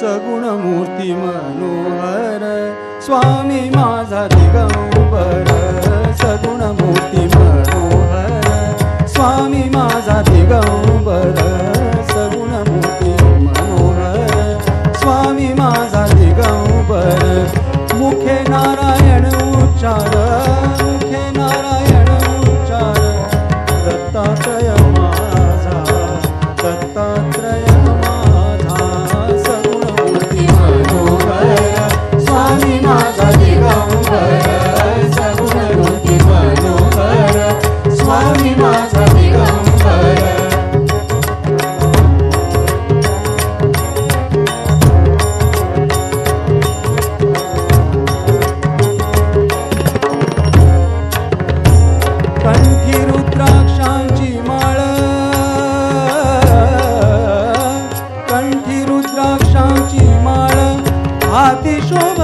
सगुण मूर्ती मनोहर स्वामी माझा दिगंबर, सगुण मूर्ती मनोहर स्वामी माझा दिगंबर, सगुण मूर्ती मनोहर स्वामी माझा दिगंबर। मुखे नारायण उच्चार, मुखे नारायण उच्चार, दत्तात्रय माझा, दत्तात्रय माझा, सगुण मूर्ती मनोहर स्वामी माझा दिगंबर, सगुण मूर्ती मनोहर स्वामी माझा दिगंबर। कंठी रुद्राक्षांची माळ, कंठी रुद्राक्षांची माळ, हाती शोभ